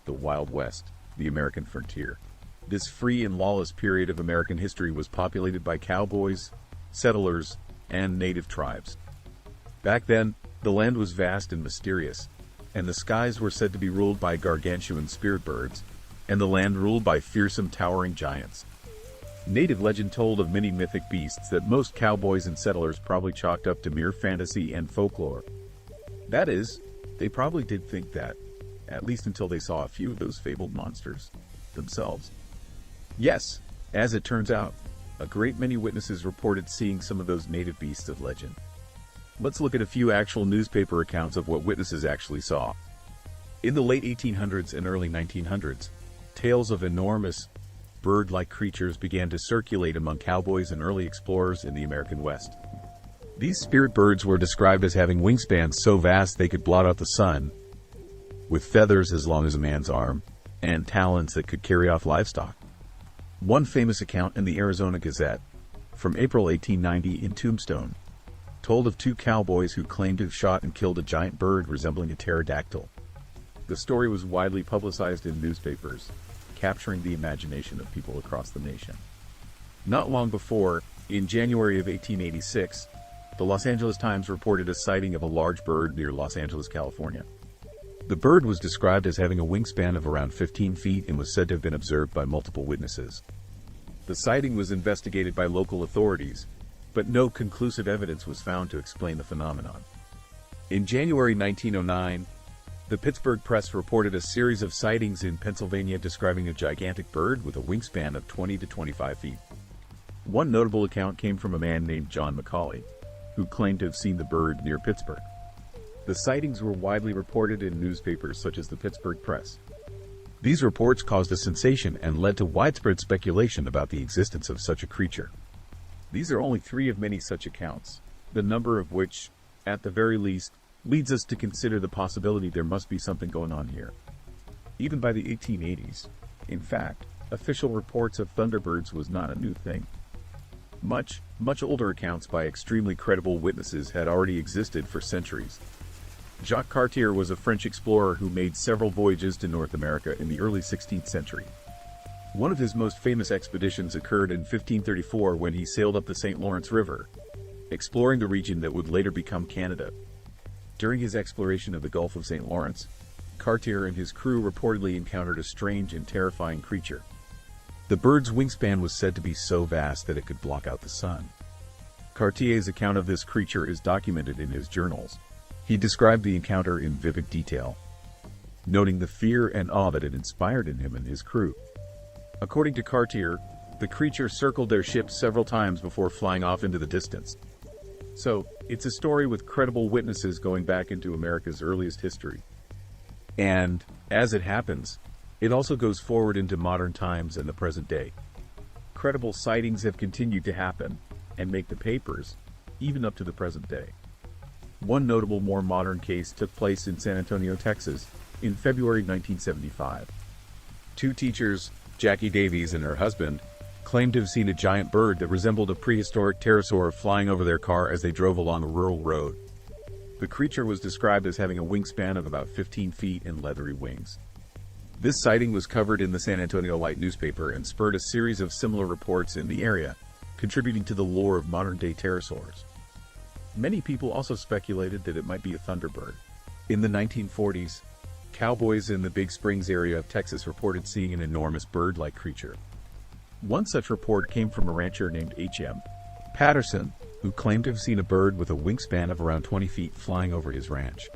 the Wild West, the American frontier. This free and lawless period of American history was populated by cowboys, settlers, and native tribes. Back then, the land was vast and mysterious, and the skies were said to be ruled by gargantuan spirit birds, and the land ruled by fearsome towering giants. Native legend told of many mythic beasts that most cowboys and settlers probably chalked up to mere fantasy and folklore. That is, they probably did think that, at least until they saw a few of those fabled monsters themselves. Yes, as it turns out, a great many witnesses reported seeing some of those native beasts of legend. Let's look at a few actual newspaper accounts of what witnesses actually saw. In the late 1800s and early 1900s, tales of enormous, bird-like creatures began to circulate among cowboys and early explorers in the American West. These spirit birds were described as having wingspans so vast they could blot out the sun, with feathers as long as a man's arm, and talons that could carry off livestock. One famous account in the Arizona Gazette, from April 1890 in Tombstone, told of two cowboys who claimed to have shot and killed a giant bird resembling a pterodactyl. The story was widely publicized in newspapers, capturing the imagination of people across the nation. Not long before, in January of 1886, the Los Angeles Times reported a sighting of a large bird near Los Angeles, California. The bird was described as having a wingspan of around 15 feet and was said to have been observed by multiple witnesses. The sighting was investigated by local authorities, but no conclusive evidence was found to explain the phenomenon. In January 1909, the Pittsburgh Press reported a series of sightings in Pennsylvania describing a gigantic bird with a wingspan of 20 to 25 feet. One notable account came from a man named John Macaulay, who claimed to have seen the bird near Pittsburgh. The sightings were widely reported in newspapers such as the Pittsburgh Press. These reports caused a sensation and led to widespread speculation about the existence of such a creature. These are only three of many such accounts, the number of which, at the very least, leads us to consider the possibility there must be something going on here. Even by the 1880s, in fact, official reports of thunderbirds was not a new thing. Much older accounts by extremely credible witnesses had already existed for centuries. Jacques Cartier was a French explorer who made several voyages to North America in the early 16th century. One of his most famous expeditions occurred in 1534 when he sailed up the St. Lawrence River, exploring the region that would later become Canada. During his exploration of the Gulf of St. Lawrence, Cartier and his crew reportedly encountered a strange and terrifying creature. The bird's wingspan was said to be so vast that it could block out the sun. Cartier's account of this creature is documented in his journals. He described the encounter in vivid detail, noting the fear and awe that it inspired in him and his crew. According to Cartier, the creature circled their ship several times before flying off into the distance. So, it's a story with credible witnesses going back into America's earliest history. And, as it happens, it also goes forward into modern times and the present day. Credible sightings have continued to happen and make the papers, even up to the present day. One notable more modern case took place in San Antonio, Texas, in February 1975. Two teachers, Jackie Davies and her husband, claimed to have seen a giant bird that resembled a prehistoric pterosaur flying over their car as they drove along a rural road. The creature was described as having a wingspan of about 15 feet and leathery wings. This sighting was covered in the San Antonio Light newspaper and spurred a series of similar reports in the area, contributing to the lore of modern-day pterosaurs. Many people also speculated that it might be a thunderbird. In the 1940s, cowboys in the Big Springs area of Texas reported seeing an enormous bird-like creature. One such report came from a rancher named H.M. Patterson, who claimed to have seen a bird with a wingspan of around 20 feet flying over his ranch.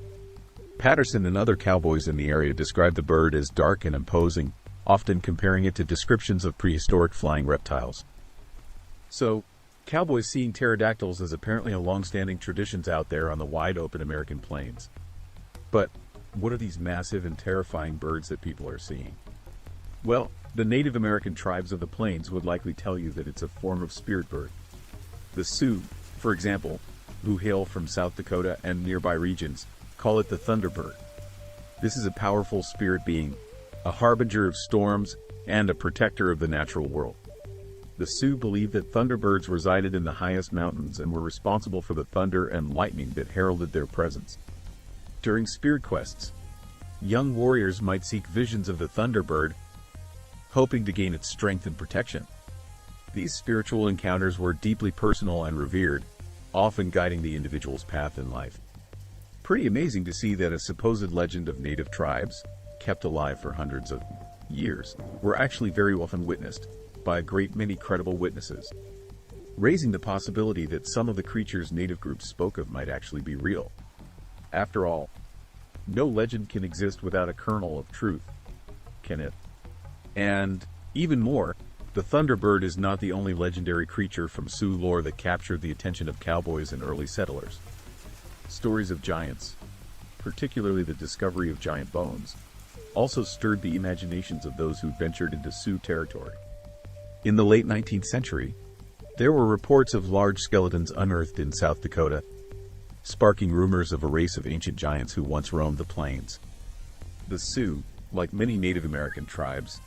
Patterson and other cowboys in the area described the bird as dark and imposing, often comparing it to descriptions of prehistoric flying reptiles. So, cowboys seeing pterodactyls is apparently a long-standing tradition out there on the wide-open American plains. But what are these massive and terrifying birds that people are seeing? Well, the Native American tribes of the plains would likely tell you that it's a form of spirit bird. The Sioux, for example, who hail from South Dakota and nearby regions, call it the thunderbird. This is a powerful spirit being, a harbinger of storms, and a protector of the natural world. The Sioux believed that thunderbirds resided in the highest mountains and were responsible for the thunder and lightning that heralded their presence. During spirit quests, young warriors might seek visions of the Thunderbird, hoping to gain its strength and protection. These spiritual encounters were deeply personal and revered, often guiding the individual's path in life. Pretty amazing to see that a supposed legend of native tribes, kept alive for hundreds of years, were actually very often witnessed by a great many credible witnesses, raising the possibility that some of the creatures native groups spoke of might actually be real. After all, no legend can exist without a kernel of truth, can it? And, even more, the Thunderbird is not the only legendary creature from Sioux lore that captured the attention of cowboys and early settlers. Stories of giants, particularly the discovery of giant bones, also stirred the imaginations of those who ventured into Sioux territory. In the late 19th century, there were reports of large skeletons unearthed in South Dakota, sparking rumors of a race of ancient giants who once roamed the plains. The Sioux, like many Native American tribes,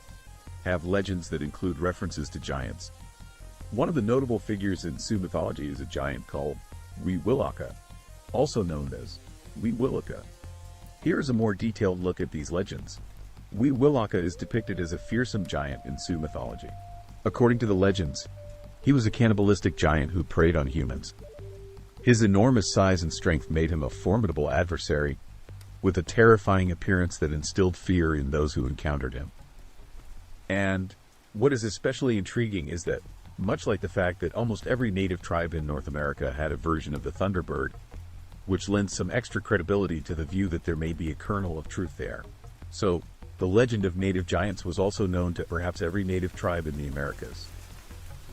have legends that include references to giants. One of the notable figures in Sioux mythology is a giant called Wewillaka, also known as Wewillaka. Here is a more detailed look at these legends. Wewillaka is depicted as a fearsome giant in Sioux mythology. According to the legends, he was a cannibalistic giant who preyed on humans. His enormous size and strength made him a formidable adversary, with a terrifying appearance that instilled fear in those who encountered him. And what is especially intriguing is that, much like the fact that almost every native tribe in North America had a version of the Thunderbird, which lends some extra credibility to the view that there may be a kernel of truth there. So, the legend of native giants was also known to perhaps every native tribe in the Americas.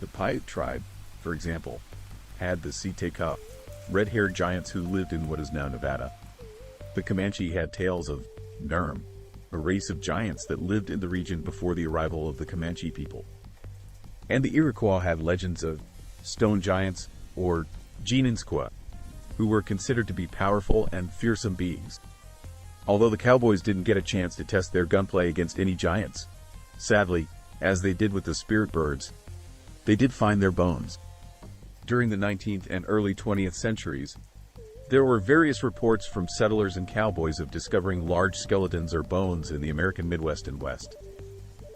The Paiute tribe, for example, had the Siteka, red-haired giants who lived in what is now Nevada. The Comanche had tales of Nurm, a race of giants that lived in the region before the arrival of the Comanche people. And the Iroquois had legends of stone giants, or Geninsqua, who were considered to be powerful and fearsome beings. Although the cowboys didn't get a chance to test their gunplay against any giants, sadly, as they did with the spirit birds, they did find their bones. During the 19th and early 20th centuries, there were various reports from settlers and cowboys of discovering large skeletons or bones in the American Midwest and West.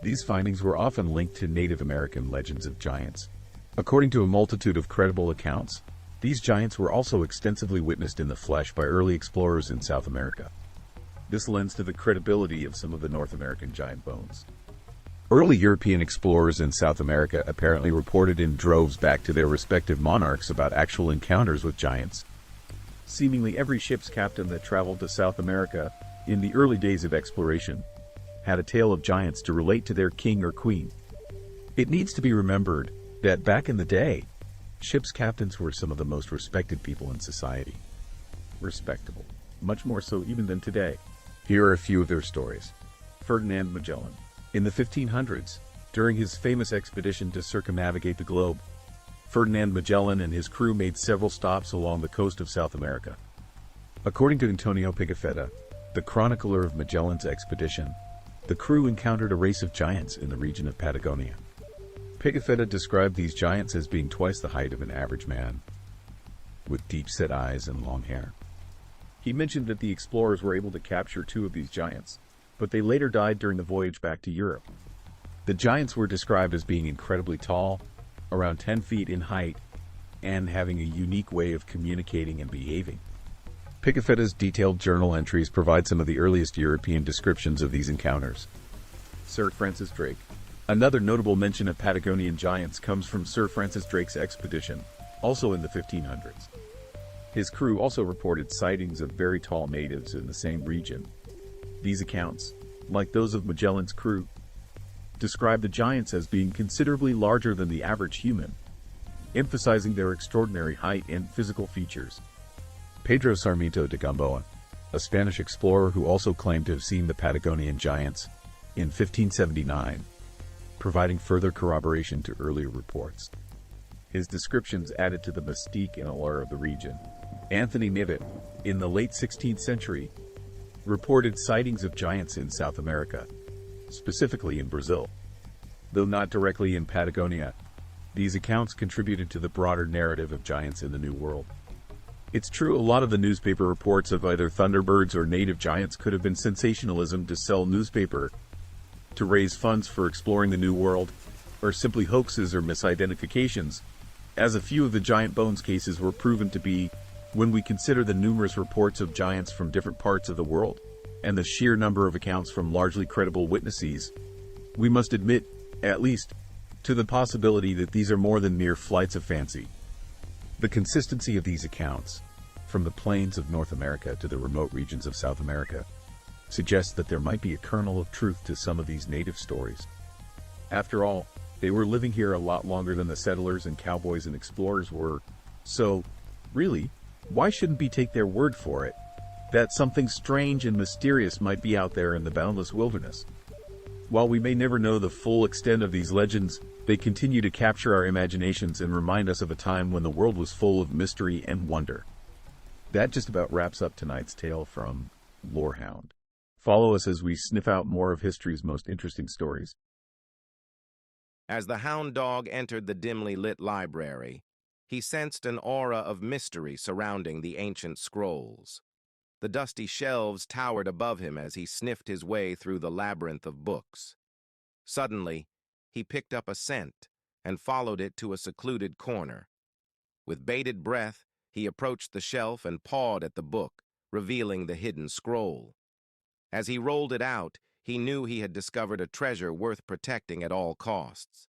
These findings were often linked to Native American legends of giants. According to a multitude of credible accounts, these giants were also extensively witnessed in the flesh by early explorers in South America. This lends to the credibility of some of the North American giant bones. Early European explorers in South America apparently reported in droves back to their respective monarchs about actual encounters with giants. Seemingly every ship's captain that traveled to South America in the early days of exploration had a tale of giants to relate to their king or queen. It needs to be remembered that back in the day, ship's captains were some of the most respected people in society. Respectable, much more so even than today. Here are a few of their stories. Ferdinand Magellan. In the 1500s, during his famous expedition to circumnavigate the globe, Ferdinand Magellan and his crew made several stops along the coast of South America. According to Antonio Pigafetta, the chronicler of Magellan's expedition, the crew encountered a race of giants in the region of Patagonia. Pigafetta described these giants as being twice the height of an average man, with deep-set eyes and long hair. He mentioned that the explorers were able to capture 2 of these giants, but they later died during the voyage back to Europe. The giants were described as being incredibly tall, around 10 feet in height, and having a unique way of communicating and behaving. Pigafetta's detailed journal entries provide some of the earliest European descriptions of these encounters. Sir Francis Drake. Another notable mention of Patagonian giants comes from Sir Francis Drake's expedition, also in the 1500s. His crew also reported sightings of very tall natives in the same region. These accounts, like those of Magellan's crew, describe the giants as being considerably larger than the average human, emphasizing their extraordinary height and physical features. Pedro Sarmiento de Gamboa, a Spanish explorer who also claimed to have seen the Patagonian giants in 1579, providing further corroboration to earlier reports. His descriptions added to the mystique and allure of the region. Anthony Knivet, in the late 16th century, reported sightings of giants in South America, specifically in Brazil. Though not directly in Patagonia, these accounts contributed to the broader narrative of giants in the New World. It's true, a lot of the newspaper reports of either thunderbirds or native giants could have been sensationalism to sell newspaper, to raise funds for exploring the New World, or simply hoaxes or misidentifications, as a few of the giant bones cases were proven to be when we consider the numerous reports of giants from different parts of the world, and the sheer number of accounts from largely credible witnesses. We must admit, at least, to the possibility that these are more than mere flights of fancy. The consistency of these accounts, from the plains of North America to the remote regions of South America, suggests that there might be a kernel of truth to some of these native stories. After all, they were living here a lot longer than the settlers and cowboys and explorers were, so, really, why shouldn't we take their word for it, that something strange and mysterious might be out there in the boundless wilderness? While we may never know the full extent of these legends, they continue to capture our imaginations and remind us of a time when the world was full of mystery and wonder. That just about wraps up tonight's tale from Lorehound. Follow us as we sniff out more of history's most interesting stories. As the hound dog entered the dimly lit library, he sensed an aura of mystery surrounding the ancient scrolls. The dusty shelves towered above him as he sniffed his way through the labyrinth of books. Suddenly, he picked up a scent and followed it to a secluded corner. With bated breath, he approached the shelf and pawed at the book, revealing the hidden scroll. As he rolled it out, he knew he had discovered a treasure worth protecting at all costs.